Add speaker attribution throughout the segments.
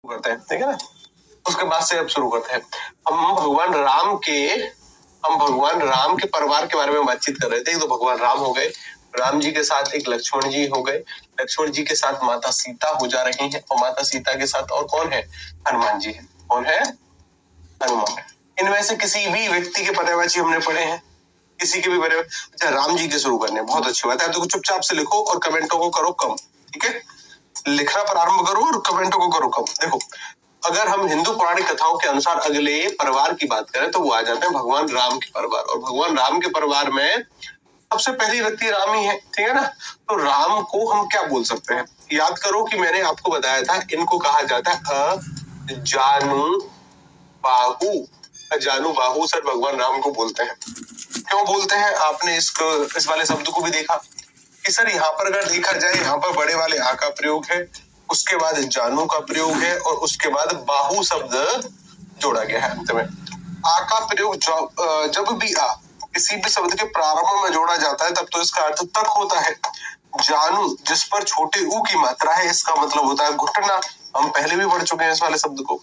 Speaker 1: करते हैं, ठीक है ना। उसके बाद से अब शुरू करते हैं। हम भगवान राम के परिवार के बारे में बातचीत कर रहे थे। तो भगवान राम हो गए, राम जी के साथ एक लक्ष्मण जी हो गए, लक्ष्मण जी के साथ माता सीता हो जा रही हैं, और माता सीता के साथ और कौन है? हनुमान जी है। कौन है? हनुमान। इनमें से किसी भी व्यक्ति के पर्यायवाची हमने पढ़े हैं? किसी के भी पर्यायवाची? अच्छा, राम जी के शुरू करने। बहुत अच्छी बात है। तो चुपचाप से लिखो और कमेंटों को करो कम, ठीक है। लिखना प्रारंभ करो और कमेंटों को करो कम। देखो, अगर हम हिंदू पौराणिक कथाओं के अनुसार अगले परिवार की बात करें तो वो आ जाते हैं भगवान राम के परिवार, और भगवान राम के परिवार में सबसे पहली व्यक्ति राम ही है, ठीक है ना। तो राम को हम क्या बोल सकते हैं? याद करो कि मैंने आपको बताया था, इनको कहा जाता है अजानु बाहु सर भगवान राम को बोलते हैं। क्यों बोलते हैं? आपने इस वाले शब्द को भी देखा कि सर यहाँ पर अगर देखा जाए, यहाँ पर बड़े वाले आ का प्रयोग है, उसके बाद जानू का प्रयोग है, और उसके बाद बाहु शब्द जोड़ा गया है अंत में। आ का प्रयोग जब भी आ किसी भी शब्द के प्रारंभ में जोड़ा जाता है तब तो इसका अर्थ तक होता है। जानू जिस पर छोटे ऊ की मात्रा है, इसका मतलब होता है घुटना। हम पहले भी पढ़ चुके हैं इस वाले शब्द को।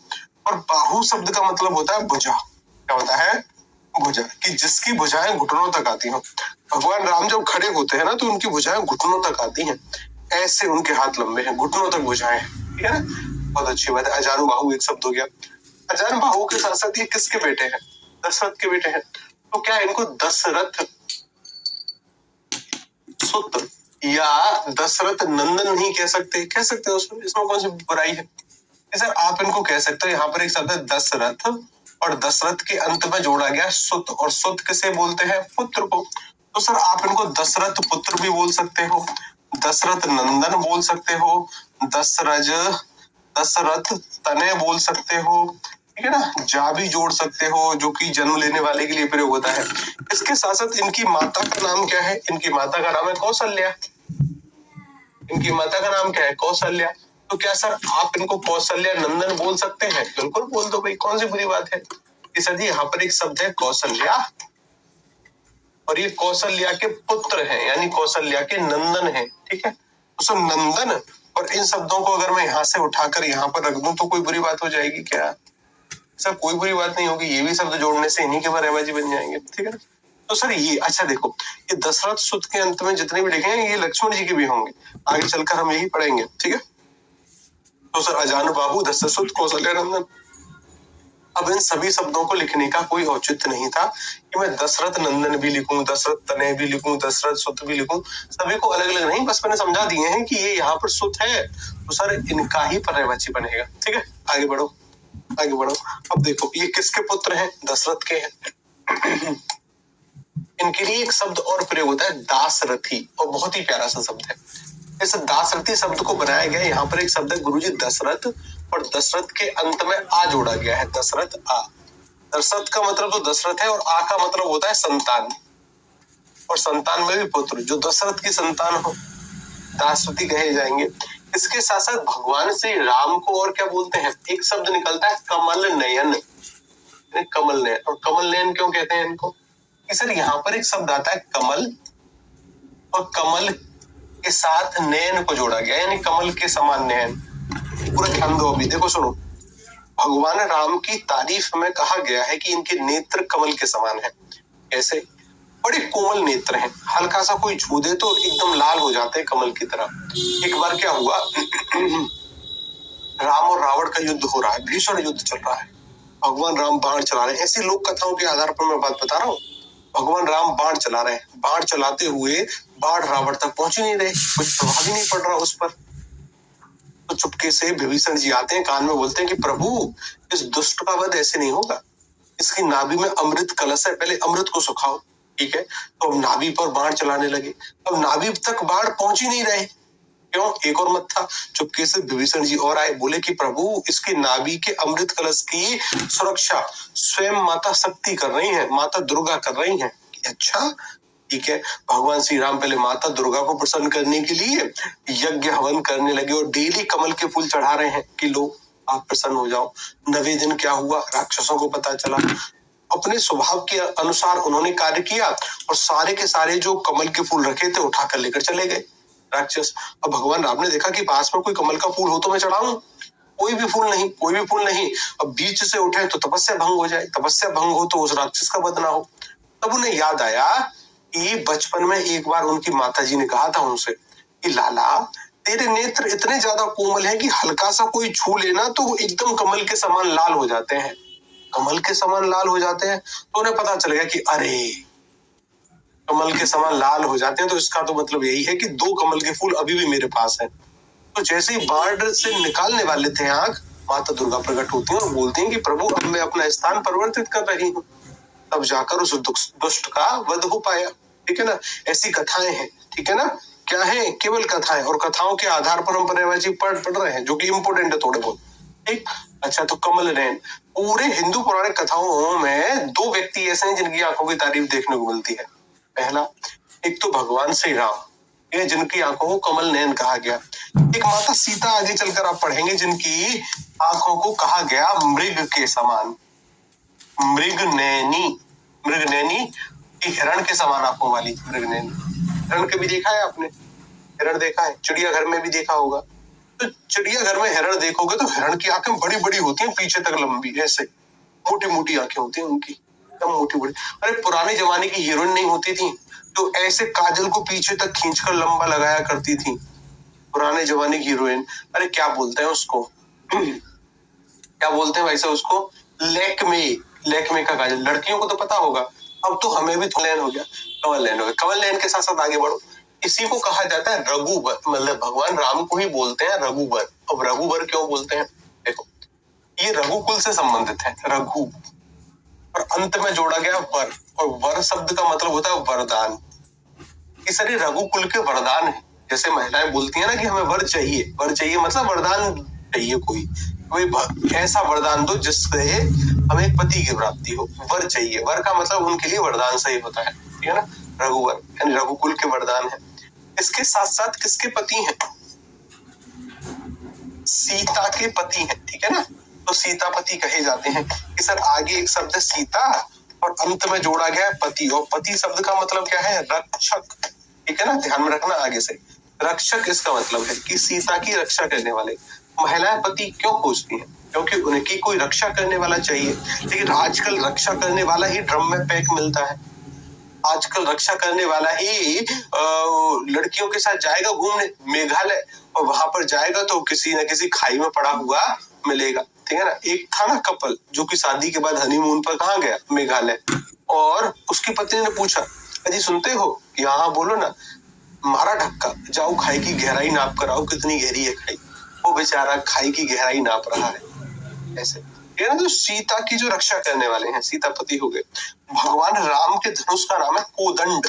Speaker 1: और बाहु शब्द का मतलब होता है भुजा। क्या होता है? भुजा, कि जिसकी भुजाएं घुटनों तक आती हो। भगवान राम जब खड़े होते हैं ना तो उनकी भुजाएं घुटनों तक आती हैं। ऐसे उनके हाथ लंबे हैं, घुटनों तक भुजाएं हैं, ठीक है ना। बहुत अच्छी बात है। अजानु बाहु एक शब्द हो गया। अजानु बाहु के साथ साथ ये किसके बेटे हैं? दशरथ के बेटे हैं। तो क्या इनको दशरथ सुत या दशरथ नंदन नहीं कह सकते? कह सकते हो, इसमें कौन सी बुराई है? सर आप इनको कह सकते हो। यहाँ पर एक शब्द है दशरथ, और दशरथ के अंत में जोड़ा गया सुत, और सुत किसे बोलते हैं? पुत्र को। तो सर आप इनको दशरथ पुत्र भी बोल सकते हो, दशरथ नंदन बोल सकते हो, दशरथ तनय बोल सकते हो, ठीक है ना। जा भी जोड़ सकते हो, जो कि जन्म लेने वाले के लिए प्रयोग होता है। इसके साथ साथ इनकी माता का नाम क्या है? इनकी माता का नाम है कौशल्या। इनकी माता का नाम क्या है? कौशल्या। तो क्या सर आप इनको कौशल्या नंदन बोल सकते हैं? बिल्कुल बोल दो भाई, कौन सी बुरी बात है। सर जी यहाँ पर एक शब्द है कौशल्या, और ये कौशल्या के पुत्र हैं, यानी कौशल्या के नंदन हैं, ठीक है। तो सर नंदन और इन शब्दों को अगर मैं यहाँ से उठाकर यहाँ पर रख दूं तो कोई बुरी बात हो जाएगी क्या? सर कोई बुरी बात नहीं होगी। ये भी शब्द जोड़ने से इन्हीं के पर्यायवाची बन जाएंगे, ठीक है ना। तो सर ये अच्छा देखो, ये दशरथ सुत के अंत में जितने भी लिखे हैं ये लक्ष्मण जी के भी होंगे। आगे चलकर हम यही पढ़ेंगे, ठीक है। तो सर अजानु बाहु दशरथ सुत कौशल्या नंदन। अब इन सभी शब्दों को लिखने का कोई औचित्य नहीं था कि मैं दशरथ नंदन भी लिखूं, दशरथ तनय भी लिखूं, दशरथ सुत भी लिखूं। सभी को अलग अलग नहीं, बस मैंने समझा दिए हैं कि ये यहाँ पर सुत है तो सर इनका ही पर्यायवाची बनेगा, ठीक है। आगे बढ़ो, आगे बढ़ो। अब देखो ये किसके पुत्र हैं? दशरथ के हैं। इनके लिए एक शब्द और प्रयोग होता है दासरथी, और बहुत ही प्यारा सा शब्द है। इस दासरथी शब्द को बनाया गया, यहाँ पर एक शब्द है गुरुजी दशरथ, और दशरथ के अंत में आ जोड़ा गया है, दशरथ आ। दशरथ का मतलब तो दशरथ है, और आ का मतलब होता है संतान, और संतान में भी पुत्र, जो दशरथ की संतान हो दासरथी कहे जाएंगे। इसके साथ साथ भगवान श्री राम को और क्या बोलते हैं? एक शब्द निकलता है कमल नयन, कमल नयन। और कमल नयन क्यों कहते हैं इनको? कि सर यहाँ पर एक शब्द आता है कमल, और कमल के साथ नयन को जोड़ा गया, यानी कमल के समान नयन। पूरा ध्यान दो, अभी देखो सुनो। भगवान राम की तारीफ में कहा गया है कि इनके नेत्र कमल के समान है। ऐसे बड़े कोमल नेत्र हैं, हल्का सा कोई छू दे तो एकदम लाल हो जाते हैं कमल की तरह। एक बार क्या हुआ, राम और रावण का युद्ध हो रहा है, भीषण युद्ध चल रहा है। भगवान राम बाण चला रहे हैं। ऐसी लोक कथाओं के आधार पर मैं बात बता रहा हूँ। भगवान राम बाण चला रहे हैं, बाण चलाते हुए बाण रावण तक पहुंच ही नहीं रहे, कुछ प्रभाव ही नहीं पड़ रहा उस पर। तो चुपके से विभीषण जी आते हैं, कान में बोलते हैं कि प्रभु इस दुष्ट का वध ऐसे नहीं होगा, इसकी नाभि में अमृत कलश है, पहले अमृत को सुखाओ, ठीक है। तो अब नाभि पर बाण चलाने लगे। अब नाभि तक बाण पहुंच ही नहीं रहे, क्यों? एक और मत था। चुपके से विभीषण जी और आए, बोले कि प्रभु इसके नाभि के अमृत कलश की सुरक्षा स्वयं माता शक्ति कर रही है, माता दुर्गा कर रही है। अच्छा ठीक है। भगवान श्री राम पहले माता दुर्गा को प्रसन्न करने के लिए यज्ञ हवन करने लगे, और डेली कमल के फूल चढ़ा रहे हैं कि लो आप प्रसन्न हो जाओ। 9वें दिन क्या हुआ, राक्षसों को पता चला। अपने स्वभाव के अनुसार उन्होंने कार्य किया, और सारे के सारे जो कमल के फूल रखे थे उठाकर लेकर चले गए राक्षस। अब भगवान राम ने देखा कि पास में कोई कमल का फूल हो तो मैं चढ़ाऊं, कोई भी फूल नहीं, कोई भी फूल नहीं। अब बीच से उठे तो तपस्या भंग हो जाए, तपस्या भंग हो तो उस राक्षस का वध ना हो। तब उन्हें याद आया कि बचपन में एक बार उनकी माताजी ने कहा था उनसे कि लाला, तेरे नेत्र इतने ज्यादा कोमल हैं कि हल्का सा कोई छू लेना तो वो एकदम कमल के समान लाल हो जाते हैं, कमल के समान लाल हो जाते हैं। तो उन्हें पता चल गया कि अरे, कमल के समान लाल हो जाते हैं तो इसका तो मतलब यही है कि 2 कमल के फूल अभी भी मेरे पास हैं। तो जैसे ही बाढ़ से निकालने वाले थे आंख, माता दुर्गा प्रकट होती हैं और बोलती हैं कि प्रभु, अब मैं अपना स्थान परिवर्तित कर रही हूँ। तब जाकर उस दुष्ट का वध हो पाया। ठीक है ना, ऐसी कथाएं हैं। ठीक है ना, क्या है, केवल कथाएं, और कथाओं के आधार पर हम पर्यायवाची पढ़ रहे हैं, जो कि इम्पोर्टेंट है थोड़े बहुत। ठीक, अच्छा, तो कमल नयन, पूरे हिंदू पौराणिक कथाओं में 2 व्यक्ति ऐसे हैं जिनकी आंखों की तारीफ देखने को मिलती है। पहला, एक तो भगवान श्री राम, ये जिनकी आंखों को कमल नयन कहा गया। एक माता सीता, आगे चलकर आप पढ़ेंगे, जिनकी आंखों को कहा गया मृग के समान, मृग नैनी, मृग नैनी, हिरण के समान आंखों वाली मृग नैनी। हिरण कभी देखा है आपने? हिरण देखा है, चिड़ियाघर में भी देखा होगा। तो चिड़ियाघर में हिरण देखोगे तो हिरण की आंखें बड़ी बड़ी होती हैं, पीछे तक लंबी, ऐसे मोटी मोटी आंखें होती हैं उनकी, एकदम मोटी बड़ी। अरे पुराने जमाने की हीरोइन नहीं होती थी तो ऐसे काजल को पीछे तक खींचकर लंबा लगाया करती थी, पुराने जमाने की हीरोइन। अरे क्या बोलते हैं उसको क्या बोलते हैं वैसे उसको, लैक्मे, लैक्मे का काजल। लड़कियों को तो पता होगा, अब तो हमें भी लैन हो गया, कमल लैन हो गया। कमल लैन के साथ साथ आगे बढ़ो, इसी को कहा जाता है रघुबर, मतलब भगवान राम को ही बोलते हैं रघुबर। अब रघुबर क्यों बोलते हैं? देखो, ये रघुकुल से संबंधित है, रघु, और अंत में जोड़ा गया वर, और वर शब्द का मतलब होता है वरदान। इस सारे रघुकुल के वरदान है। जैसे महिलाएं बोलती है ना कि हमें वर चाहिए, वर चाहिए मतलब वरदान चाहिए, कोई ऐसा वरदान दो जिससे हमें पति की प्राप्ति हो, वर चाहिए। वर का मतलब उनके लिए वरदान सही होता है। ठीक है ना, रघुवर यानी रघुकुल के वरदान है। इसके साथ साथ किसके पति हैं? सीता के पति हैं। ठीक है ना, तो सीतापति कहे जाते हैं कि सर आगे एक शब्द सीता और अंत में जोड़ा गया है पति, और पति शब्द का मतलब क्या है? रक्षक। ठीक है ना, ध्यान में रखना आगे से, रक्षक इसका मतलब है कि सीता की रक्षा करने वाले। महिलाएं पति क्यों खोजती हैं? क्योंकि उनकी कोई रक्षा करने वाला चाहिए। लेकिन आजकल रक्षा करने वाला ही ड्रम में पैक मिलता है, आजकल रक्षा करने वाला ही लड़कियों के साथ जाएगा घूमने मेघालय, और वहां पर जाएगा तो किसी न किसी खाई में पड़ा हुआ मिलेगा। ठीक है ना, एक था ना कपल जो कि शादी के बाद हनीमून पर कहाँ गया? मेघालय, और उसकी पत्नी ने पूछा, अजी सुनते हो? कि हाँ बोलो ना। मारा धक्का, जाओ खाई की गहराई नाप कर आओ, कितनी गहरी है खाई। वो बेचारा खाई की गहराई नाप रहा है ऐसे। ये ना, तो सीता की जो रक्षा करने वाले हैं सीतापति हो गए। भगवान राम के धनुष का नाम है कोदंड,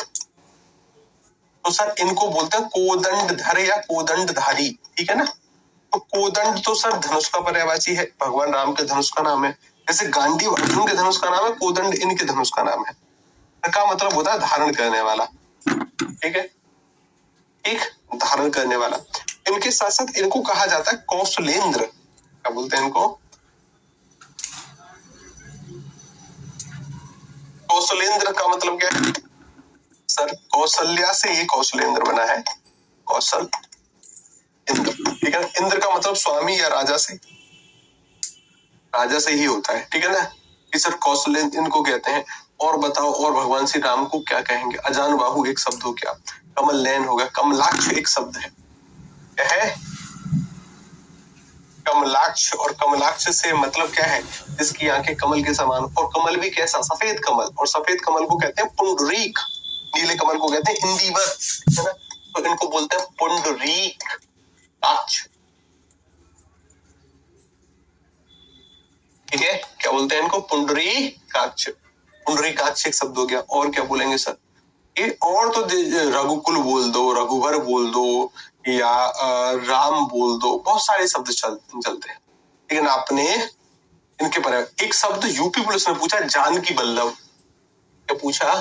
Speaker 1: तो सर इनको बोलते हैं कोदंडधर या कोदंडधारी। ठीक है ना, तो कोदंड तो सर धनुष का पर्यायवाची है, भगवान राम के धनुष का नाम है। जैसे गांडीव अर्जुन के धनुष का नाम है, कोदंड इनके धनुष का नाम है। का मतलब होता है धारण करने वाला। ठीक है, एक धारण करने वाला। इनके साथ साथ इनको कहा जाता है कौशलेंद्र। क्या बोलते हैं इनको? कौशलेंद्र का मतलब क्या है सर? कौशल्या से ये कौशलेंद्र बना है, कौशल इंद्र। ठीक है, इंद्र का मतलब स्वामी या राजा से, राजा से ही होता है। ठीक है ना, कि सर कौशलेंद्र इनको कहते हैं। और बताओ, और भगवान श्री राम को क्या कहेंगे? अजान बाहु एक शब्द हो गया, कमल नयन हो गया, कमलाक्ष एक शब्द है, क्या है? कमलाक्ष। और कमलाक्ष से मतलब क्या है? जिसकी आंखें कमल के समान, और कमल भी कैसा? सफेद कमल, और सफेद कमल को कहते हैं पुंडरीक, नीले कमल को कहते हैं इंदिवर। है ना, तो इनको बोलते हैं पुंडरीक काक्ष। ठीक है, क्या बोलते हैं इनको? पुंडरी काक्ष। पुंडरी काक्ष एक शब्द हो गया। और क्या बोलेंगे सर? ये और तो रघुकुल बोल दो, रघुवर बोल दो, या राम बोल दो, बहुत सारे शब्द चलते हैं। लेकिन आपने इनके पर एक शब्द यूपी पुलिस ने पूछा, जानकी बल्लभ। क्या पूछा?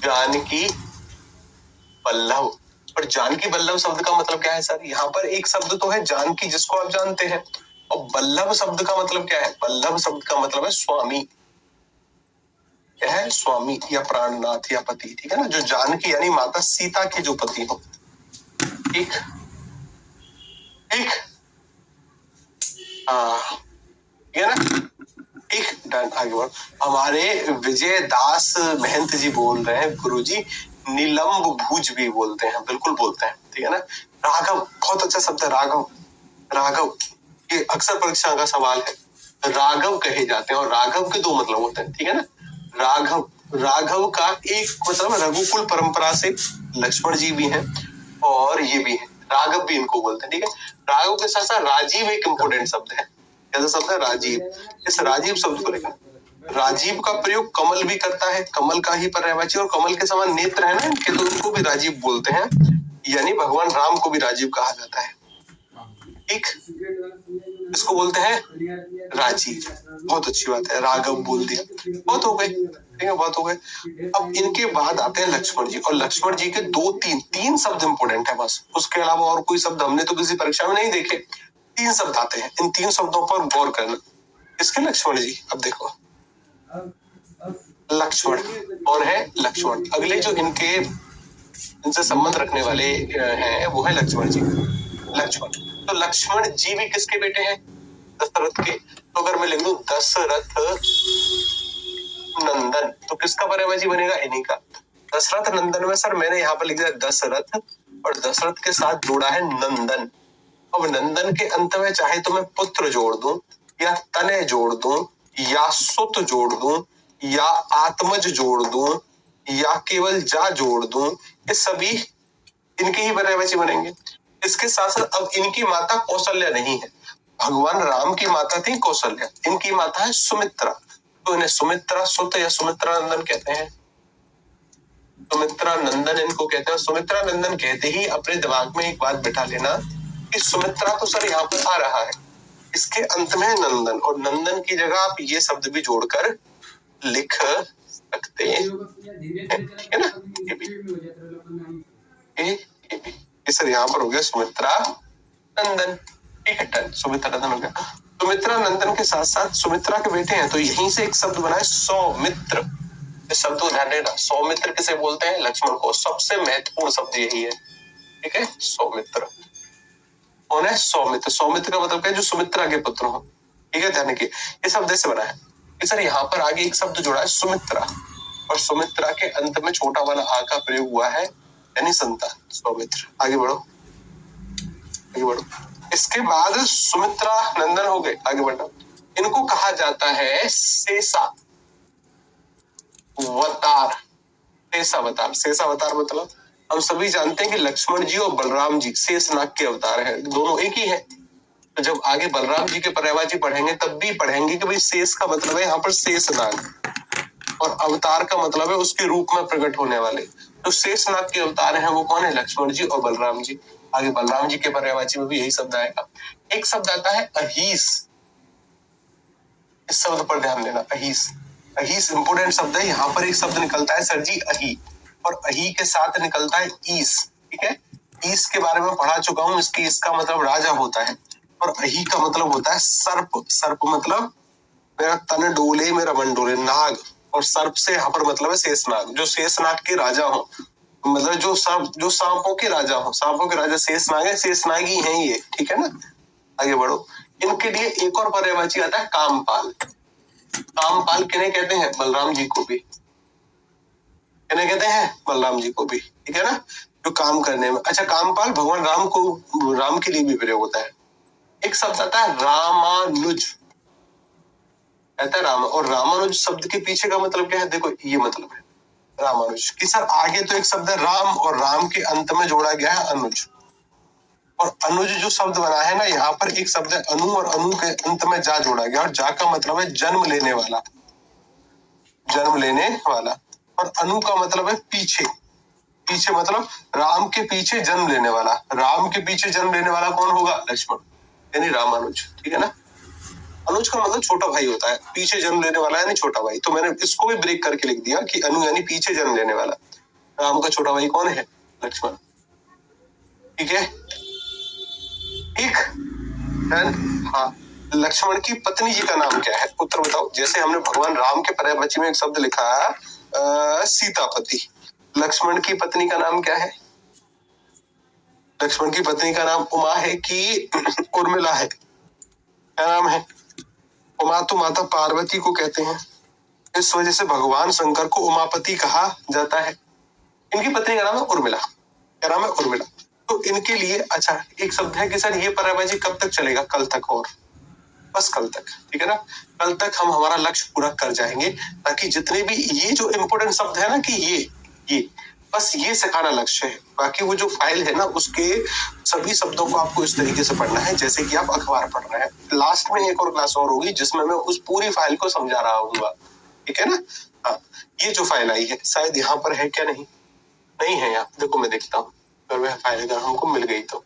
Speaker 1: जानकी बल्लभ। और जानकी बल्लभ शब्द का मतलब क्या है सर? यहाँ पर एक शब्द तो है जानकी, जिसको आप जानते हैं, और बल्लभ शब्द का मतलब क्या है? बल्लभ शब्द का मतलब है स्वामी। क्या है? स्वामी या प्राणनाथ या पति। ठीक है ना, जो जानकी यानी माता सीता के जो पति हो। ठीक, हाँ, ठीक है ना? ठीक, डन, आगे बढ़ो। हमारे विजय दास महंत जी बोल रहे हैं, गुरुजी नीलम्ब भुज भी बोलते हैं, बिल्कुल बोलते हैं, ठीक है ना? राघव बहुत अच्छा शब्द है, राघव। राघव ये अक्सर परीक्षा का सवाल है। राघव कहे जाते हैं और राघव के दो मतलब होते हैं, ठीक है ना? राघव, राघव का एक मतलब रघुकुल परंपरा से लक्ष्मण जी भी हैं और ये भी है, राघव भी इनको बोलते हैं, ठीक है? राघव के साथ साथ राजीव एक इम्पोर्टेंट शब्द है। कैसा शब्द है? राजीव। इस राजीव शब्द को लेकर राजीव का प्रयोग कमल भी करता है, कमल का ही पर्यायवाची और कमल के समान नेत्र है ना इनके, तो उनको भी राजीव बोलते हैं, यानी भगवान राम को भी राजीव कहा जाता है। ठीक, इसको बोलते हैं राजीव। बहुत अच्छी बात है, राघव बोल दिया, बहुत हो गए, ठीक है, बहुत हो गए। अब इनके बाद आते हैं लक्ष्मण जी, और लक्ष्मण जी के तीन शब्द इंपोर्टेंट है बस, उसके अलावा और कोई शब्द हमने तो किसी परीक्षा में नहीं देखे। 3 शब्द आते हैं, इन 3 शब्दों पर गौर करना। इसके लक्ष्मण जी, अब देखो लक्ष्मण और है लक्ष्मण, अगले जो इनसे संबंध रखने वाले हैं वो है लक्ष्मण जी। लक्ष्मण, तो लक्ष्मण जी भी किसके बेटे हैं? दशरथ के। तो अगर मैं लिख दूं दशरथ नंदन, तो किसका पर्यायवाची बनेगा? इन्हीं का। दशरथ नंदन में सर मैंने यहाँ पर लिख दिया दशरथ, और दशरथ के साथ जोड़ा है नंदन। अब नंदन के अंत में चाहे तो मैं पुत्र जोड़ दूं, या तनय जोड़ दूं, या सुत जोड़ दूं, या आत्मज जोड़ दूं, या केवल जा जोड़ दूं, ये सभी इनके ही पर्यायवाची बनेंगे। इसके साथ साथ अब इनकी माता कौशल्या नहीं है, भगवान राम की माता थी कौशल्या, इनकी माता है सुमित्रा, तो इन्हें सुमित्रा सुत या सुमित्रा नंदन कहते हैं। सुमित्रा नंदन इनको कहते हैं। सुमित्रा नंदन कहते ही अपने दिमाग में एक बात बिठा लेना कि सुमित्रा तो सर यहाँ पर आ रहा है, इसके अंत में है नंदन, और नंदन की जगह आप ये शब्द भी जोड़कर लिख सकते हैं, ठीक है ना? ये भी सर यहाँ पर हो गया सुमित्रा नंदन, ठीक है, डन, सुमित्रा नंदन हो गया। सुमित्रा नंदन के साथ साथ सुमित्रा के बेटे हैं, तो यहीं से एक शब्द बना है सौमित्र। इस शब्द को ध्यान देना, सौमित्र किसे बोलते हैं? लक्ष्मण को। सबसे महत्वपूर्ण शब्द यही है, ठीक है, सौमित्र। कौन है? सौमित्र। सौमित्र का मतलब क्या है? जो सुमित्रा के पुत्र हो, ठीक है, ध्यान रखिए। ये शब्द ऐसे बना है कि सर यहाँ पर आगे एक शब्द जोड़ा है सुमित्रा, और सुमित्रा के अंत में छोटा वाला आ का प्रयोग हुआ है, यानी संतान, सौमित्र। आगे बढ़ो, आगे बढ़ो। इसके बाद सुमित्रा नंदन हो गए, आगे बढ़ो। इनको कहा जाता है शेषावतार। शेषावतार, शेषावतार मतलब हम सभी जानते हैं कि लक्ष्मण जी और बलराम जी शेषनाग के अवतार हैं, दोनों एक ही है। तो जब आगे बलराम जी के पर्यायवाची पढ़ेंगे तब भी पढ़ेंगे कि भाई शेष का मतलब है यहाँ पर शेषनाग, और अवतार का मतलब है उसके रूप में प्रकट होने वाले। तो शेषनाग के अवतार हैं वो कौन है? लक्ष्मण जी और बलराम जी। आगे बलराम जी के पर्यायवाची में भी यही शब्द आएगा। एक शब्द आता है अहीस, इस शब्द पर ध्यान देना, अहीस। अहीस इंपोर्टेंट शब्द है, यहाँ पर एक शब्द निकलता है सर जी अही, और अही के साथ निकलता है ईस, ठीक है। ईस के बारे में पढ़ा चुका हूँ, इसका मतलब राजा होता है, और अही का मतलब होता है सर्प। सर्प मतलब मेरा तन डोले मेरा मन डोले, नाग, और सर्प से यहाँ पर मतलब है शेषनाग, जो शेषनाग के राजा हो, मतलब जो सांपों के राजा हो, सांपों के राजा शेषनाग है, शेषनागी हैं ये, ठीक है ना। आगे बढ़ो। इनके लिए एक और पर्यायवाची आता है कामपाल। कामपाल किन्हें कहते हैं? बलराम जी को भी। किन्हें कहते हैं? बलराम जी को भी, ठीक है ना, जो काम करने में। अच्छा, कामपाल भगवान राम के लिए भी प्रयोग होता है। एक शब्द आता है रामानुज, कहता है राम, और रामानुज शब्द के पीछे का मतलब क्या है? देखो ये मतलब है रामानुज कि सर आगे तो एक शब्द है राम, और राम के अंत में जोड़ा गया है अनुज, और अनुज जो शब्द बना है ना, यहाँ पर एक शब्द है अनु, और अनु के अंत में जा जोड़ा गया, और जा का मतलब है जन्म लेने वाला, जन्म लेने वाला, और अनु का मतलब है पीछे। पीछे मतलब राम के पीछे जन्म लेने वाला। राम के पीछे जन्म लेने वाला कौन होगा? लक्ष्मण, यानी रामानुज, ठीक है ना। अनुज का मतलब छोटा भाई होता है, पीछे जन्म लेने वाला यानी छोटा भाई। तो मैंने इसको भी ब्रेक करके लिख दिया कि अनु यानी पीछे जन्म लेने वाला। राम का छोटा भाई कौन है? लक्ष्मण, ठीक है, ठीक, हाँ। लक्ष्मण की पत्नी जी का नाम क्या है? उत्तर बताओ। जैसे हमने भगवान राम के पर्यायवाची में एक शब्द लिखा है सीतापति, लक्ष्मण की पत्नी का नाम क्या है? लक्ष्मण की पत्नी का नाम उमा है कि उर्मिला है? क्या नाम है? उमा तो माता पार्वती को कहते हैं, इस वजह से भगवान शंकर को उमापति कहा जाता है। इनकी पत्नी का नाम है उर्मिला। क्या नाम है? उर्मिला। तो इनके लिए अच्छा एक शब्द है कि सर ये पर्वबाजी कब तक चलेगा? कल तक, और बस कल तक, ठीक है ना? कल तक हम हमारा लक्ष्य पूरा कर जाएंगे, ताकि जितने भी ये जो इम्पोर्टेंट शब्द है ना कि ये बस ये सिखाना लक्ष्य है। बाकी वो जो फाइल है ना उसके सभी शब्दों को आपको इस तरीके से पढ़ना है जैसे कि आप अखबार पढ़ रहे हैं। लास्ट में एक और क्लास और होगी जिसमें मैं उस पूरी फाइल को समझा रहा हूँ, ठीक है ना? हाँ, ये जो फाइल आई है शायद यहाँ पर है क्या? नहीं है यहाँ, देखो मैं देखता हूँ अगर वह फाइल अगर हमको मिल गई तो।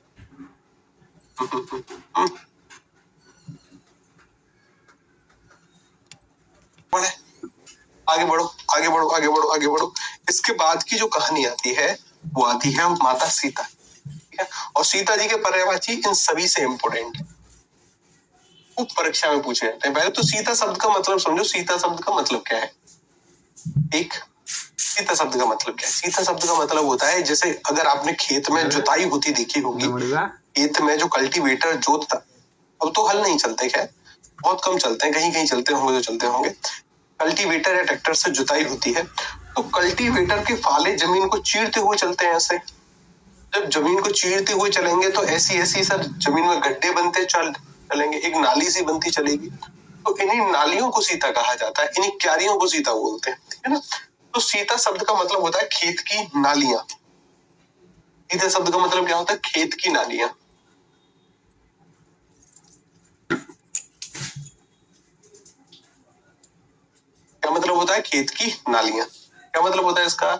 Speaker 1: आगे बढ़ो आगे बढ़ो आगे बढ़ो आगे बढ़ो। इसके बाद की जो कहानी आती है वो आती है माता सीता, ठीक है? और सीता जी के पर्यायवाची इन सभी से इम्पोर्टेंट खूब परीक्षा में पूछे जाते हैं। पहले तो सीता शब्द का मतलब समझो। सीता शब्द का मतलब क्या है? एक सीता शब्द का मतलब क्या है? सीता शब्द का मतलब होता है जैसे अगर आपने खेत में जुताई होती देखी होगी, खेत में जो कल्टीवेटर जोतता, अब तो हल नहीं चलते, खैर बहुत कम चलते हैं, कहीं कहीं चलते होंगे, जो चलते होंगे। कल्टीवेटर या ट्रैक्टर से जुताई होती है तो कल्टीवेटर के फाले जमीन को चीरते हुए चलते हैं ऐसे। जब जमीन को चीरते हुए चलेंगे तो ऐसी ऐसी सर जमीन में गड्ढे बनते चलेंगे, एक नाली सी बनती चलेगी। तो इन्हीं नालियों को सीता कहा जाता है, इन्हीं क्यारियों को सीता बोलते हैं, ठीक है ना? तो सीता शब्द का मतलब होता है खेत की नालियां। सीता शब्द का मतलब क्या होता है? खेत की नालियां। क्या मतलब होता है? खेत की नालियां। क्या मतलब होता है इसका?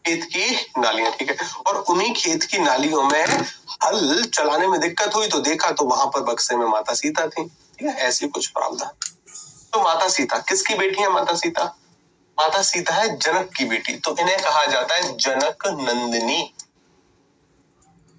Speaker 1: खेत की नालियां, ठीक है? और उन्हीं खेत की नालियों में हल चलाने में दिक्कत हुई तो देखा तो वहां पर बक्से में माता सीता थी, ठीक है? ऐसी कुछ प्रावधान। तो माता सीता किसकी बेटी है? माता सीता, माता सीता है जनक की बेटी, तो इन्हें कहा जाता है जनक नंदिनी।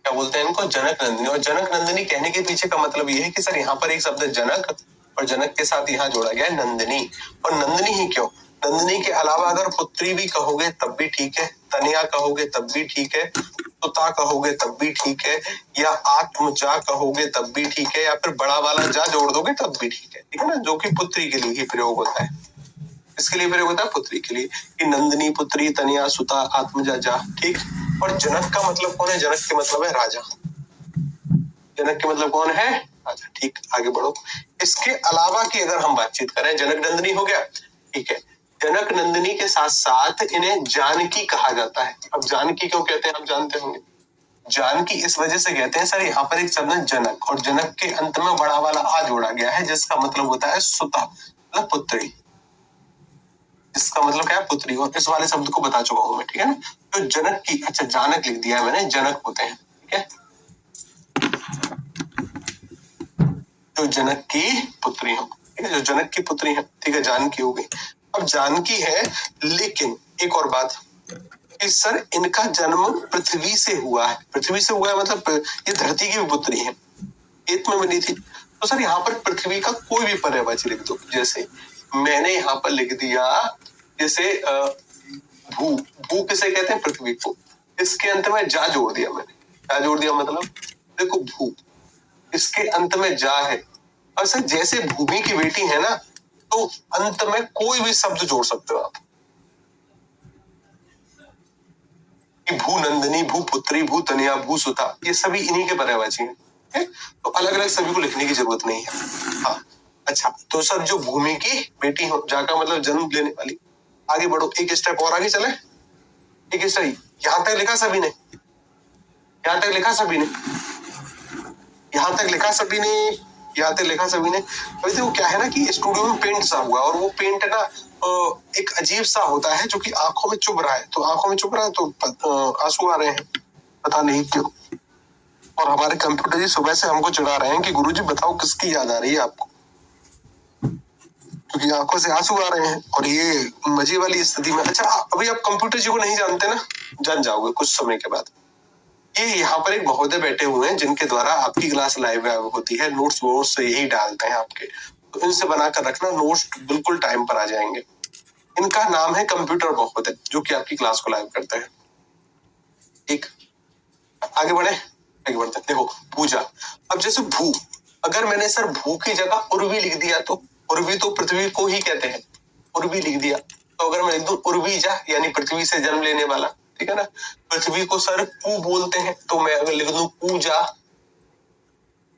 Speaker 1: क्या बोलते हैं इनको? जनक नंदिनी। और जनक नंदिनी कहने के पीछे का मतलब ये है कि सर यहाँ पर एक शब्द है जनक और जनक के साथ यहाँ जोड़ा गया है नंदिनी। और नंदिनी ही क्यों? नंदिनी के अलावा अगर पुत्री भी कहोगे तब भी ठीक है, तनया कहोगे तब भी ठीक है, सुता कहोगे तब भी ठीक है, या आत्मजा कहोगे तब भी ठीक है, या फिर बड़ा वाला जा जोड़ दोगे तब भी ठीक है ना? जो कि पुत्री के लिए ही प्रयोग होता है। इसके लिए प्रयोग होता है पुत्री के लिए, कि नंदिनी, पुत्री, तनया, सुता, आत्मजा, जा, ठीक। और जनक का मतलब कौन है? जनक के मतलब है राजा। जनक के मतलब कौन है? राजा, ठीक। आगे बढ़ो। इसके अलावा की अगर हम बातचीत करें, जनक नंदिनी हो गया, ठीक है। जनक नंदिनी के साथ साथ इन्हें जानकी कहा जाता है। अब जानकी क्यों कहते हैं आप जानते होंगे। जानकी इस वजह से कहते हैं सर यहाँ पर एक शब्द है जनक, और जनक के अंत में बड़ा वाला आ जोड़ा गया है जिसका मतलब होता है सुता, मतलब पुत्री। इसका मतलब क्या है? पुत्री। और इस वाले शब्द को बता चुका हूं मैं, ठीक है ना? तो जनक की, अच्छा जानक लिख दिया है मैंने, जनक होते हैं, ठीक है? जो जनक की पुत्री हो, ठीक है? जो जनक की पुत्री है, ठीक है, जानकी हो गई। अब जानकी है, लेकिन एक और बात कि सर इनका जन्म पृथ्वी से हुआ है। पृथ्वी से हुआ है मतलब ये धरती की भी पुत्री है, खेत में बनी थी। तो सर यहाँ पर पृथ्वी का कोई भी पर्यायवाची लिख दो। जैसे मैंने यहाँ पर लिख दिया, जैसे भू। भू किसे कहते हैं? पृथ्वी को। इसके अंत में जा जोड़ दिया मैंने। जा जोड़ दिया मतलब देखो भू, इसके अंत में जा है। और सर जैसे भूमि की बेटी है ना, तो अंत में कोई भी शब्द जोड़ सकते हो आप, कि भू नंदिनी, भू पुत्री, भू तनया, भू सुता, ये सभी इन्हीं के पर्यायवाची हैं। तो अलग अलग सभी को लिखने की जरूरत नहीं है। हाँ, अच्छा, तो सर जो भूमि की बेटी हो, जा का मतलब जन्म लेने वाली। आगे बढ़ो, एक स्टेप और आगे चले। एक स्टेप यहां तक लिखा सभी ने, यहां तक लिखा सभी ने, यहां तक लिखा सभी ने, यहां तक लिखा सभी ने। वैसे वो क्या है ना कि स्टूडियो में पेंट सा हुआ, और वो पेंट ना एक अजीब सा होता है जो कि आंखों में चुभ रहा है। तो आंखों में चुभ रहा है तो आंसू आ रहे हैं, पता नहीं क्यों। और हमारे कंप्यूटर जी सुबह से हमको चिढ़ा रहे हैं कि गुरुजी बताओ किसकी याद आ रही है आपको, क्योंकि आंखों से आंसू आ रहे हैं और ये मजे वाली स्थिति में। अच्छा, अभी आप कंप्यूटर जी को नहीं जानते ना, जान जाओगे कुछ समय के बाद। ये यहाँ पर एक महोदय बैठे हुए हैं जिनके द्वारा आपकी क्लास लाइव होती है, नोट्स वोट्स यही डालते हैं आपके, तो इनसे बनाकर रखना, नोट्स बिल्कुल टाइम पर आ जाएंगे। इनका नाम है कंप्यूटर महोदय, जो कि आपकी क्लास को लाइव करते हैं। एक आगे बढ़े, आगे बढ़ते हैं। देखो पूजा, अब जैसे भू, अगर मैंने सर भू की जगह उर्वी लिख दिया तो उर्वी तो पृथ्वी को ही कहते हैं, उर्वी लिख दिया तो अगर मैं लिख दूं उर्वीजा यानी पृथ्वी से जन्म लेने वाला, ठीक है ना। पृथ्वी को सर कु बोलते हैं तो मैं अगर लिख दूं पूजा,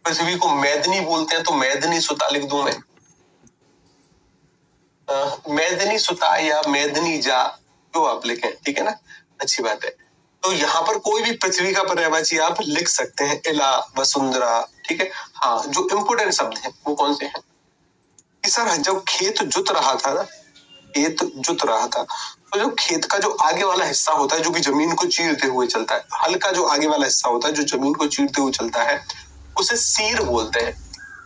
Speaker 1: पृथ्वी को मैदनी बोलते हैं तो मैदनी सुता लिख दूं मैं, मैदनी सुता या मैदनी जा, जो आप लिखें, ठीक है ना, अच्छी बात है। तो यहाँ पर कोई भी पृथ्वी का पर्यायवाची आप लिख सकते हैं, इला, वसुंधरा, ठीक है। हाँ, जो इम्पोर्टेंट शब्द हैं वो कौन से हैं कि सर जब खेत जुत रहा था ना, खेत जुत रहा था, तो जो खेत का जो आगे वाला हिस्सा होता है जो कि जमीन को चीरते हुए चलता है, हल का जो आगे वाला हिस्सा होता है जो जमीन को चीरते हुए चलता है, उसे सीर बोलते हैं।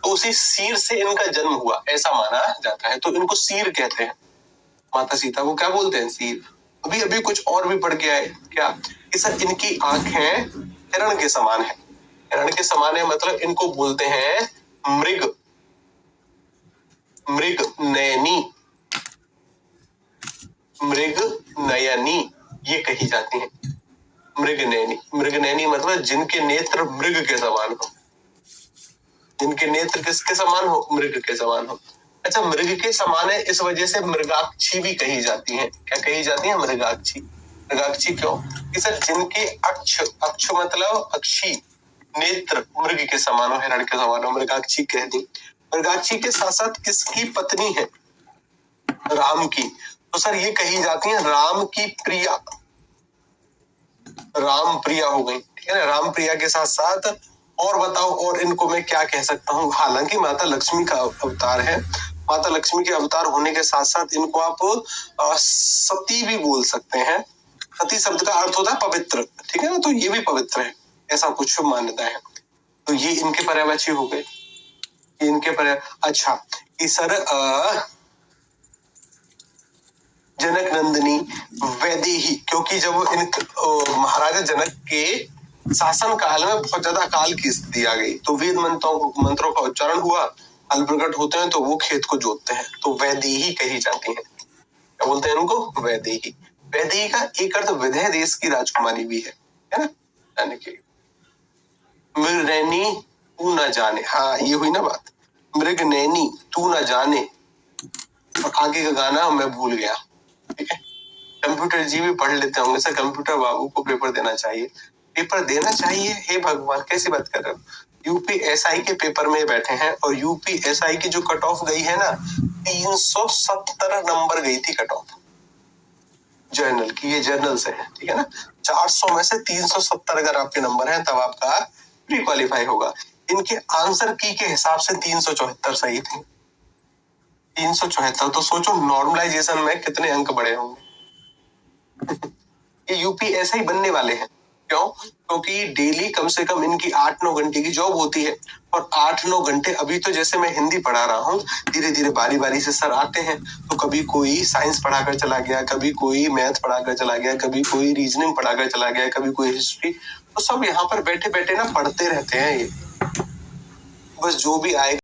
Speaker 1: तो उसी सीर से इनका जन्म हुआ ऐसा माना जाता है, तो इनको सीर कहते हैं। माता सीता को क्या बोलते हैं? सीर। अभी अभी कुछ और भी पढ़ के आए क्या कि सर इनकी आंखें हिरण के समान है। हिरण के समान है मतलब इनको बोलते हैं मृग, मृग नयनी, मृग नयनी ये कही जाती है। मृग नयनी, मृग नयनी मतलब जिनके नेत्र मृग के समान हो, जिनके नेत्र किसके समान हो? मृग के समान हो। अच्छा, मृग के समान है इस वजह से मृगाक्षी भी कही जाती है। क्या कही जाती है? मृगाक्षी। मृगाक्षी क्यों? कि सर जिनके अक्ष, अक्ष मतलब अक्षी, नेत्र मृग के समान हो, हिरण के समान हो, मृगाक्षी कह दी। मृगाक्षी के साथ साथ किसकी पत्नी है? राम की। तो सर ये कही जाती है राम की प्रिया, राम प्रिया हो गई, ठीक है ना। राम प्रिया के साथ साथ और बताओ और इनको मैं क्या कह सकता हूँ? हालांकि माता लक्ष्मी का अवतार है, माता लक्ष्मी के अवतार होने के साथ साथ इनको आप सती भी बोल सकते हैं। सती शब्द का अर्थ होता है पवित्र, ठीक है ना, तो ये भी पवित्र है, ऐसा कुछ मान्यता है। तो ये इनके पर्यायवाची हो गए, इनके पर्याय। अच्छा कि सर जनक नंदिनी वैदेही, क्योंकि जब इन महाराजा जनक के शासन काल में बहुत ज्यादा अकाल की स्थिति आ गई, तो वेद मंत्रों का उच्चारण हुआ, फल प्रकट होते हैं तो वो खेत को जोतते हैं, तो वैदेही कही जाती है। क्या बोलते हैं उनको? वैदेही। वैदेही का एक अर्थ विदेह देश की राजकुमारी भी है ना, यानी कि मृग नैनी तू न जाने। हाँ, ये हुई ना बात, मृग नैनी तू न जाने। और आगे का गाना मैं भूल गया, ठीक है। कंप्यूटर जी भी पढ़ लेते होंगे सर, कंप्यूटर बाबू को पेपर देना चाहिए, पेपर देना चाहिए। हे भगवान, कैसी बात कर रहे हो? यूपीएसआई के पेपर में बैठे हैं और यूपीएसआई की जो कट ऑफ गई है ना, 370 नंबर गई थी कट ऑफ जर्नल की, ये जर्नल से है, ठीक है ना। 400 में से 370 अगर आपके नंबर हैं तब आपका प्री क्वालिफाई होगा। इनके आंसर की के हिसाब से 374 सही थे, 374। तो सोचो नॉर्मलाइजेशन में कितने अंक बढ़े होंगे। ये यूपीएसआई बनने वाले हैं, क्यों? क्योंकि डेली कम से कम इनकी 8-9 घंटे की जॉब होती है, और 8-9 घंटे अभी तो जैसे मैं हिंदी पढ़ा रहा हूँ, धीरे धीरे बारी बारी से सर आते हैं, तो कभी कोई साइंस पढ़ाकर चला गया, कभी कोई मैथ पढ़ाकर चला गया, कभी कोई रीजनिंग पढ़ाकर चला गया, कभी कोई हिस्ट्री, तो सब यहाँ पर बैठे बैठे ना पढ़ते रहते हैं। ये बस जो भी आएगा